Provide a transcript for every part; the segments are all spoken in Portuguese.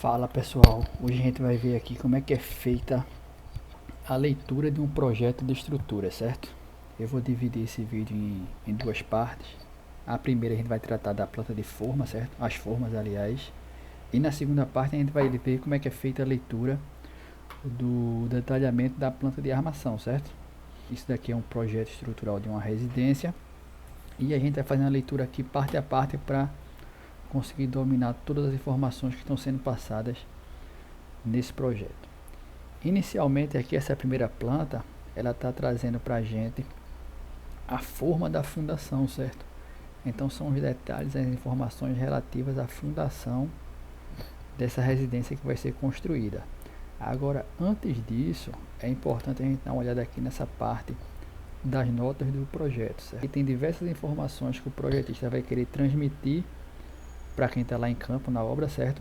Fala pessoal, hoje a gente vai ver aqui como é que é feita a leitura de um projeto de estrutura, certo? Eu vou dividir esse vídeo em duas partes. A primeira a gente vai tratar da planta de forma, certo? As formas, aliás. E na segunda parte a gente vai ver como é que é feita a leitura do detalhamento da planta de armação, certo? Isso daqui é um projeto estrutural de uma residência. E a gente vai fazendo a leitura aqui parte a parte para conseguir dominar todas as informações que estão sendo passadas nesse projeto. Inicialmente aqui essa primeira planta, ela está trazendo para a gente a forma da fundação, certo? Então são os detalhes, as informações relativas à fundação dessa residência que vai ser construída. Agora, antes disso, é importante a gente dar uma olhada aqui nessa parte das notas do projeto, certo? E tem diversas informações que o projetista vai querer transmitir para quem está lá em campo na obra, certo?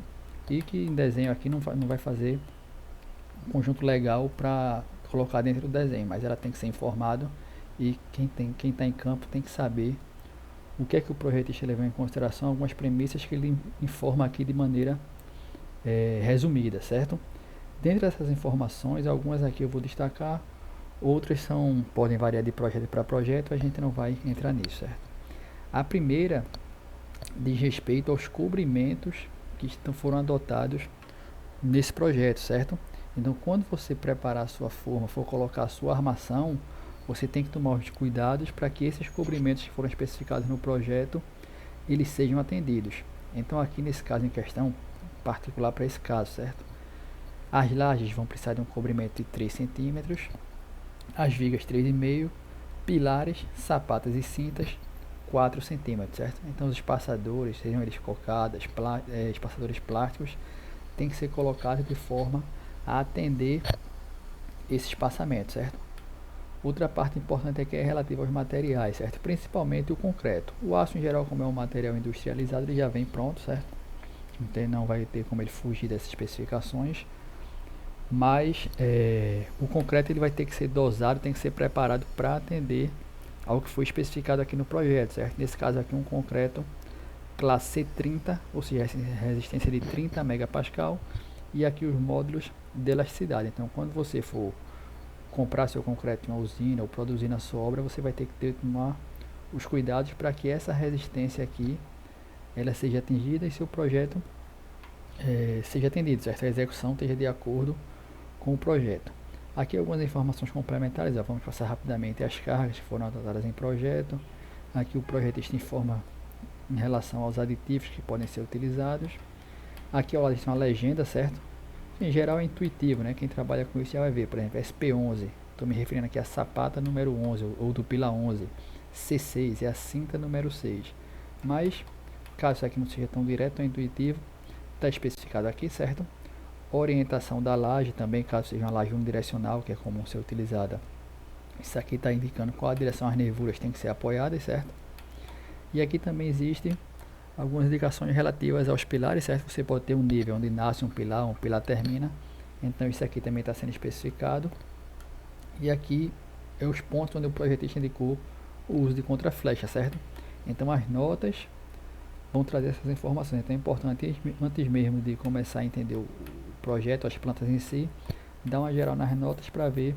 E que em desenho aqui não vai fazer um conjunto legal para colocar dentro do desenho, mas ela tem que ser informado e quem está em campo tem que saber o que é que o projetista levou em consideração, algumas premissas que ele informa aqui de maneira resumida, certo? Dentre essas informações, algumas aqui eu vou destacar, outras podem variar de projeto para projeto, a gente não vai entrar nisso, certo? A primeira diz respeito aos cobrimentos que foram adotados nesse projeto, certo? Então, quando você preparar a sua forma, for colocar a sua armação, você tem que tomar os cuidados para que esses cobrimentos que foram especificados no projeto, eles sejam atendidos. Então, aqui nesse caso em questão, particular para esse caso, certo? As lajes vão precisar de um cobrimento de 3 centímetros, as vigas 3,5, pilares, sapatas e cintas 4 centímetros, certo? Então, os espaçadores, sejam eles cocadas, espaçadores plásticos, tem que ser colocados de forma a atender esse espaçamento, certo? Outra parte importante aqui é relativa aos materiais, certo? Principalmente o concreto. O aço em geral, como é um material industrializado, ele já vem pronto, certo? Então não vai ter como ele fugir dessas especificações. Mas o concreto ele vai ter que ser dosado, tem que ser preparado para atender ao que foi especificado aqui no projeto, certo? Nesse caso aqui um concreto classe C30, ou seja, resistência de 30 megapascal, e aqui os módulos de elasticidade. Então, quando você for comprar seu concreto em uma usina ou produzir na sua obra, você vai ter que tomar os cuidados para que essa resistência aqui ela seja atingida e seu projeto seja atendido, certo? A execução esteja de acordo com o projeto. Aqui algumas informações complementares, vamos passar rapidamente as cargas que foram adotadas em projeto. Aqui o projetista informa em relação aos aditivos que podem ser utilizados. Aqui ao lado tem uma legenda, certo? Em geral é intuitivo, né? Quem trabalha com isso já vai ver, por exemplo, SP11, estou me referindo aqui à sapata número 11 ou do pila 11. C6 é a cinta número 6. Mas, caso isso aqui não seja tão direto ou intuitivo, está especificado aqui, certo? Orientação da laje também, caso seja uma laje unidirecional, que é comum ser utilizada. Isso aqui está indicando qual a direção as nervuras têm que ser apoiadas, certo? E aqui também existe algumas indicações relativas aos pilares, certo? Você pode ter um nível onde nasce um pilar termina. Então isso aqui também está sendo especificado. E aqui é os pontos onde o projetista indicou o uso de contraflecha, certo? Então as notas vão trazer essas informações. Então é importante, antes mesmo de começar a entender o projeto, as plantas em si, dar uma geral nas notas para ver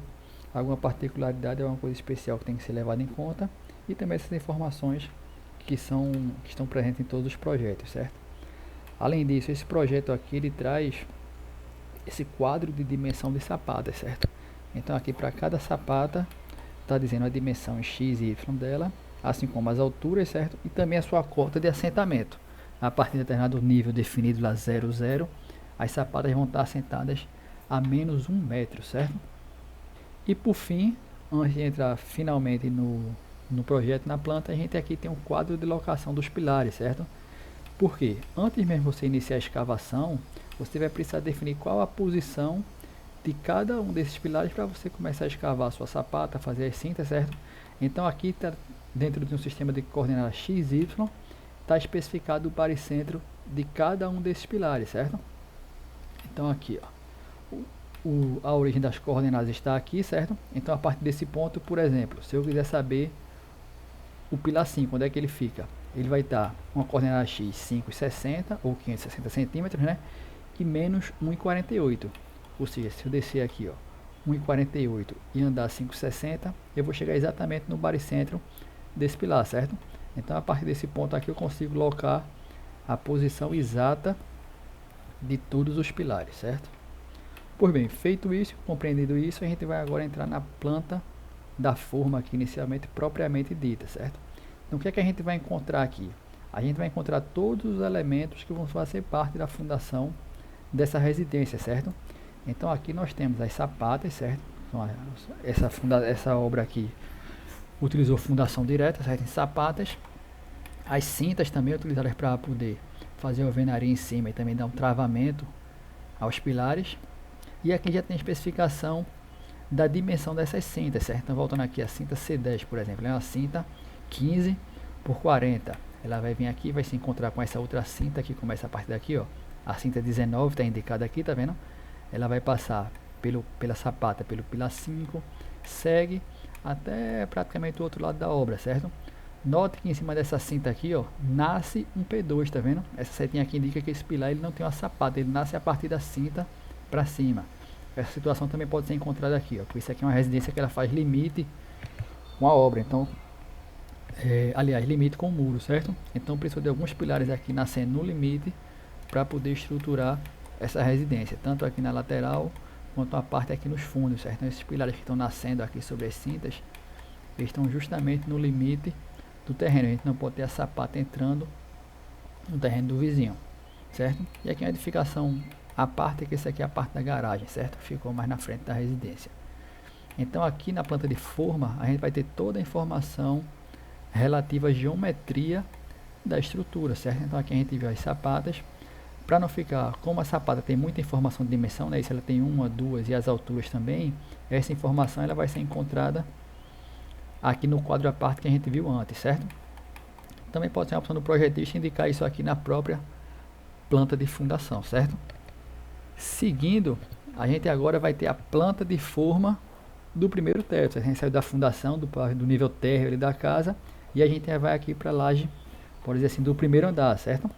alguma particularidade, alguma coisa especial que tem que ser levada em conta. E também essas informações que estão presentes em todos os projetos, certo? Além disso, esse projeto aqui ele traz esse quadro de dimensão de sapatas, certo? Então aqui para cada sapata está dizendo a dimensão x e y dela, assim como as alturas, certo? E também a sua cota de assentamento. A partir de determinado nível definido lá 0,0, as sapatas vão estar assentadas a menos 1 metro, certo? E por fim, antes de entrar finalmente no projeto, na planta, a gente aqui tem um quadro de locação dos pilares, certo? Porque antes mesmo de você iniciar a escavação, você vai precisar definir qual a posição de cada um desses pilares para você começar a escavar a sua sapata, fazer as cintas, certo? Então aqui está dentro de um sistema de coordenadas x, y, está especificado o baricentro de cada um desses pilares, certo? Então aqui, ó, a origem das coordenadas está aqui, certo? Então a partir desse ponto, por exemplo, se eu quiser saber o pilar 5, onde é que ele fica? Ele vai estar uma coordenada x 5,60 ou 560 centímetros, né? e menos 1,48. Ou seja, se eu descer aqui, ó, 1,48 e andar 5,60, eu vou chegar exatamente no baricentro desse pilar, certo? Então a partir desse ponto aqui eu consigo locar a posição exata de todos os pilares, certo? Pois bem, feito isso, compreendido isso, a gente vai agora entrar na planta da forma aqui inicialmente propriamente dita, certo? Então o que é que a gente vai encontrar aqui? A gente vai encontrar todos os elementos que vão fazer parte da fundação dessa residência, certo? Então aqui nós temos as sapatas, certo? Então, essa obra aqui utilizou fundação direta, certo? Em sapatas. As cintas também utilizadas para poder fazer a alvenaria em cima e também dar um travamento aos pilares. E aqui já tem a especificação da dimensão dessas cintas, certo? Então voltando aqui, a cinta C10, por exemplo, é uma cinta 15 por 40. Ela vai vir aqui, vai se encontrar com essa outra cinta que começa a partir daqui, ó. A cinta 19 está indicada aqui, tá vendo? Ela vai passar pela sapata, pelo pilar 5, segue até praticamente o outro lado da obra, certo? Note que em cima dessa cinta aqui, ó, nasce um P2, tá vendo? Essa setinha aqui indica que esse pilar ele não tem uma sapata, ele nasce a partir da cinta para cima. Essa situação também pode ser encontrada aqui, ó, porque isso aqui é uma residência que ela faz limite com a obra, então, aliás, limite com o muro, certo? Então precisa de alguns pilares aqui nascendo no limite para poder estruturar essa residência, tanto aqui na lateral quanto a parte aqui nos fundos, certo? Então esses pilares que estão nascendo aqui sobre as cintas, eles estão justamente no limite do terreno. A gente não pode ter a sapata entrando no terreno do vizinho, certo? E aqui é uma edificação a parte, que esse aqui é a parte da garagem, certo? Ficou mais na frente da residência. Então aqui na planta de forma a gente vai ter toda a informação relativa à geometria da estrutura, certo? Então aqui a gente viu as sapatas. Para não ficar, como a sapata tem muita informação de dimensão, né? Isso ela tem uma, duas e as alturas também, essa informação ela vai ser encontrada aqui no quadro à parte que a gente viu antes, certo? Também pode ser uma opção do projetista indicar isso aqui na própria planta de fundação, certo? Seguindo, a gente agora vai ter a planta de forma do primeiro teto. A gente saiu da fundação, do nível térreo da casa, e a gente vai aqui para a laje, por dizer assim, do primeiro andar, certo?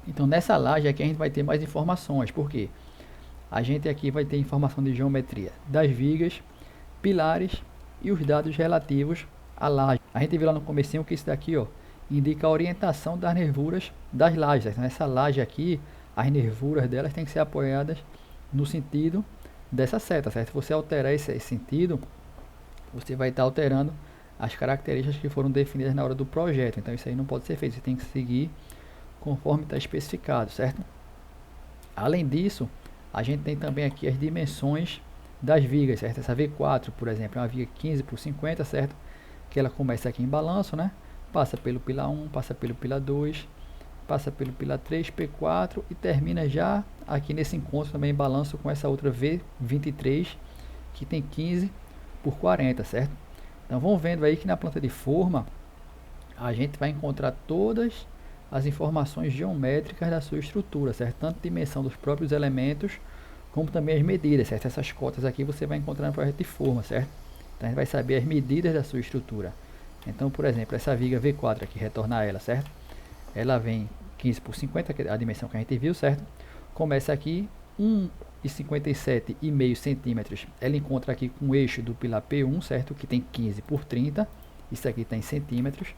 Então nessa laje aqui a gente vai ter mais informações, porque a gente aqui vai ter informação de geometria das vigas, pilares e os dados relativos à laje. A gente viu lá no comecinho que isso daqui, ó, indica a orientação das nervuras das lajes. Então essa laje aqui, as nervuras delas têm que ser apoiadas no sentido dessa seta, certo? Se você alterar esse sentido, você vai estar alterando as características que foram definidas na hora do projeto. Então isso aí não pode ser feito, você tem que seguir conforme está especificado, certo? Além disso, a gente tem também aqui as dimensões das vigas, certo? Essa V4, por exemplo, é uma viga 15 por 50, certo? Que ela começa aqui em balanço, né? Passa pelo pilar 1, passa pelo pilar 2, passa pelo pilar 3, P4 e termina já aqui nesse encontro também em balanço com essa outra V23, que tem 15 por 40, certo? Então vão vendo aí que na planta de forma a gente vai encontrar todas as informações geométricas da sua estrutura, certo? Tanto dimensão dos próprios elementos, como também as medidas, certo? Essas cotas aqui você vai encontrar no projeto de forma, certo? Então a gente vai saber as medidas da sua estrutura. Então, por exemplo, essa viga V4 aqui, retornar ela, certo? Ela vem 15 por 50, que é a dimensão que a gente viu, certo? Começa aqui 1,57,5 centímetros. Ela encontra aqui com o eixo do pilar P1, certo? Que tem 15 por 30. Isso aqui está em centímetros.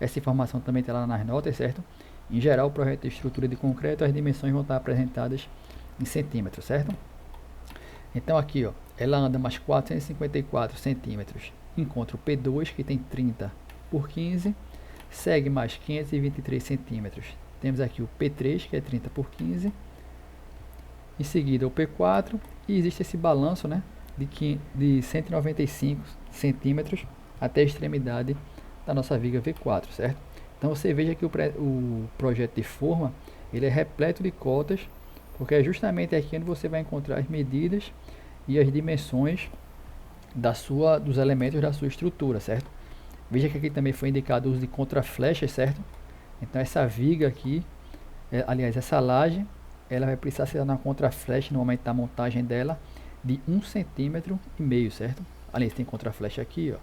Essa informação também está lá nas notas, certo? Em geral, o projeto de estrutura de concreto, as dimensões vão estar apresentadas em centímetros, certo? Então aqui, ó, ela anda mais 454 centímetros. Encontra o P2, que tem 30 por 15. Segue mais 523 centímetros. Temos aqui o P3, que é 30 por 15. Em seguida o P4. E existe esse balanço, né, de 195 centímetros até a extremidade da nossa viga V4, certo? Então você veja que o projeto de forma ele é repleto de cotas, porque é justamente aqui onde você vai encontrar as medidas e as dimensões dos elementos da sua estrutura, certo? Veja que aqui também foi indicado o uso de contraflechas, certo? Então essa viga aqui, aliás, essa laje, ela vai precisar ser na contraflecha no momento da montagem dela de 1,5 cm, certo? Aliás, tem contraflecha aqui, ó,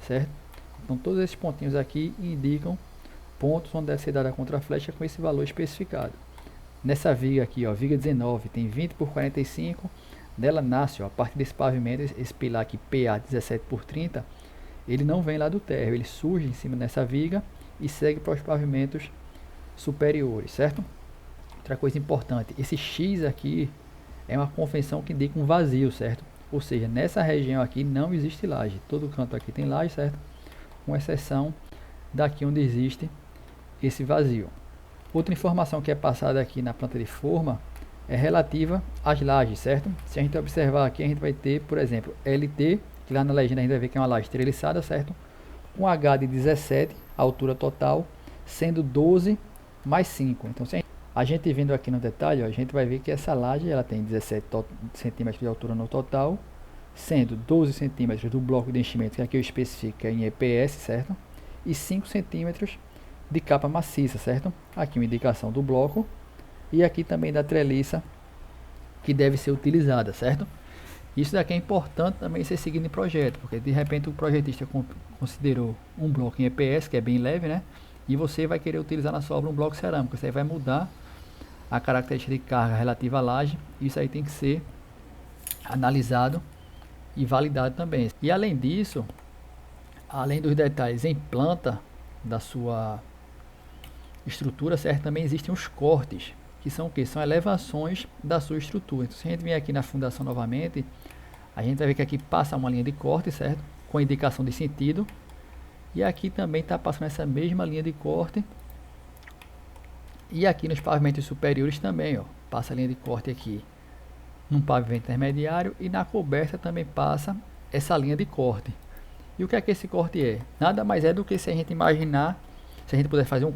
certo? Então todos esses pontinhos aqui indicam pontos onde deve ser dada a contraflecha com esse valor especificado. nessa viga aqui, ó, viga 19, tem 20 por 45, dela nasce, ó, a partir desse pavimento, esse pilar aqui, PA 17 por 30, ele não vem lá do térreo, ele surge em cima dessa viga e segue para os pavimentos superiores, certo? Outra coisa importante, esse X aqui é uma convenção que indica um vazio, certo? Ou seja, nessa região aqui não existe laje, todo canto aqui tem laje, certo? Com exceção daqui onde existe esse vazio. Outra informação que é passada aqui na planta de forma é relativa às lajes, certo? Se a gente observar aqui, a gente vai ter, por exemplo, LT, que lá na legenda a gente vai ver que é uma laje treliçada, certo? Com H de 17, a altura total, sendo 12 mais 5. Então, se a gente vindo aqui no detalhe, ó, a gente vai ver que essa laje ela tem 17 centímetros de altura no total, sendo 12 centímetros do bloco de enchimento, que aqui eu especifico em EPS, certo? E 5 centímetros de capa maciça, certo? Aqui uma indicação do bloco e aqui também da treliça que deve ser utilizada, certo? Isso daqui é importante também ser seguido em projeto, porque de repente o projetista considerou um bloco em EPS, que é bem leve, né? E você vai querer utilizar na sua obra um bloco cerâmico, isso aí vai mudar a característica de carga relativa à laje, isso aí tem que ser analisado e validado também. E além disso, além dos detalhes em planta da sua estrutura, certo? Também existem os cortes, que são o que? São elevações da sua estrutura. Então, se a gente vier aqui na fundação novamente, a gente vai ver que aqui passa uma linha de corte, certo? Com indicação de sentido. E aqui também está passando essa mesma linha de corte. E aqui nos pavimentos superiores também, ó, passa a linha de corte aqui num pavimento intermediário e na coberta também passa essa linha de corte. E o que é que esse corte é? Nada mais é do que se a gente imaginar, se a gente puder fazer um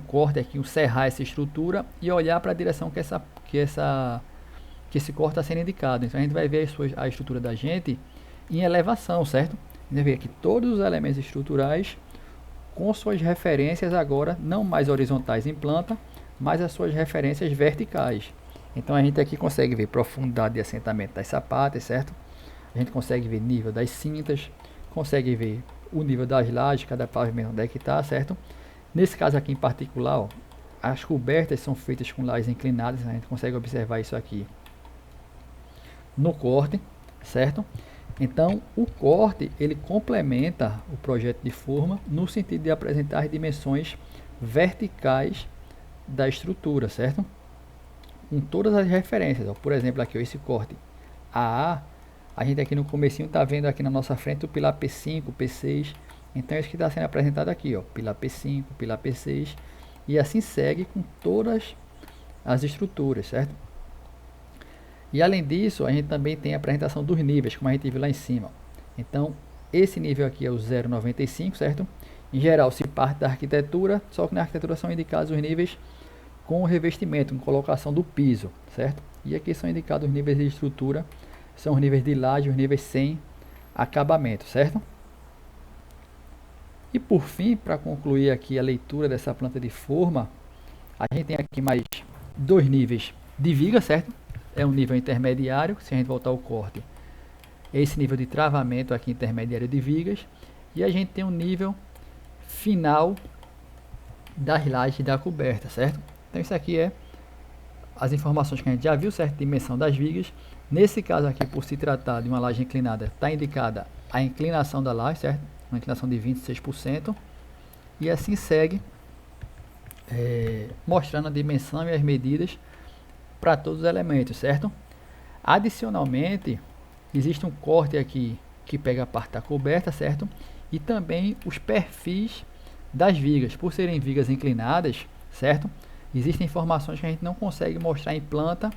corte aqui, serrar essa estrutura e olhar para a direção que esse corte está sendo indicado. Então a gente vai ver a estrutura da gente em elevação, certo? A gente vai ver aqui todos os elementos estruturais com suas referências agora não mais horizontais em planta, mas as suas referências verticais. Então a gente aqui consegue ver profundidade de assentamento das sapatas, certo? A gente consegue ver nível das cintas, consegue ver o nível das lajes, cada pavimento onde é que está, certo? Nesse caso aqui em particular, ó, as cobertas são feitas com lajes inclinadas, a gente consegue observar isso aqui no corte, certo? Então, o corte, ele complementa o projeto de forma no sentido de apresentar as dimensões verticais da estrutura, certo? Com todas as referências, ó. Por exemplo, aqui ó, esse corte AA, a gente aqui no comecinho está vendo aqui na nossa frente o pilar P5, P6, então é isso que está sendo apresentado aqui, ó, pilar P5, pilar P6, e assim segue com todas as estruturas, certo? E além disso, a gente também tem a apresentação dos níveis, como a gente viu lá em cima. Então, esse nível aqui é o 0,95, certo? Em geral, se parte da arquitetura, só que na arquitetura são indicados os níveis com o revestimento, com colocação do piso, certo? E aqui são indicados os níveis de estrutura, são os níveis de laje, os níveis sem acabamento, certo? E por fim, para concluir aqui a leitura dessa planta de forma, a gente tem aqui mais dois níveis de viga, certo? É um nível intermediário, se a gente voltar ao corte, esse nível de travamento aqui intermediário de vigas, e a gente tem um nível final das lajes da coberta, certo? Então isso aqui é as informações que a gente já viu, certo? Dimensão das vigas. Nesse caso aqui, por se tratar de uma laje inclinada, está indicada a inclinação da laje, certo? Uma inclinação de 26%, e assim segue, mostrando a dimensão e as medidas para todos os elementos, certo? Adicionalmente, existe um corte aqui que pega a parte da coberta, certo? E também os perfis das vigas, por serem vigas inclinadas, certo? Existem informações que a gente não consegue mostrar em planta,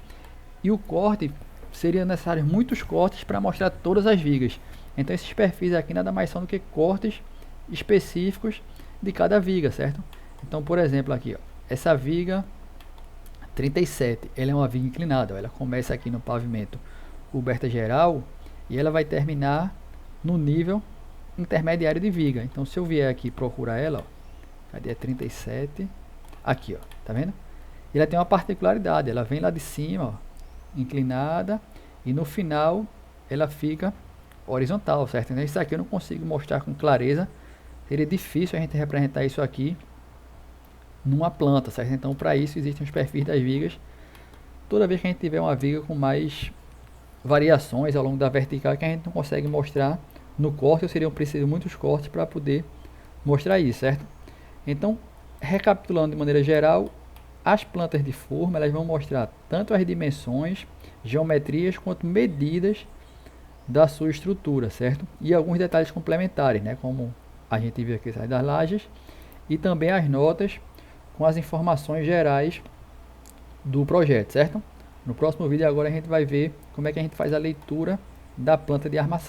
e o corte seria necessário muitos cortes para mostrar todas as vigas. Então esses perfis aqui nada mais são do que cortes específicos de cada viga, certo? Então, por exemplo, aqui, ó, essa viga 37, ela é uma viga inclinada, ó, ela começa aqui no pavimento coberta geral e ela vai terminar no nível intermediário de viga. Então, se eu vier aqui procurar ela, ó, cadê a 37? Aqui, ó, tá vendo? E ela tem uma particularidade, ela vem lá de cima, ó, inclinada, e no final ela fica horizontal, certo? Então, isso aqui eu não consigo mostrar com clareza, seria difícil a gente representar isso aqui numa planta, certo? Então para isso existem os perfis das vigas. Toda vez que a gente tiver uma viga com mais variações ao longo da vertical que a gente não consegue mostrar no corte, ou seriam precisos muitos cortes para poder mostrar isso, certo? Então, recapitulando de maneira geral, as plantas de forma elas vão mostrar tanto as dimensões, geometrias quanto medidas da sua estrutura, certo? E alguns detalhes complementares, né? Como a gente viu aqui das lajes, e também as notas com as informações gerais do projeto, certo? No próximo vídeo agora a gente vai ver como é que a gente faz a leitura da planta de armação.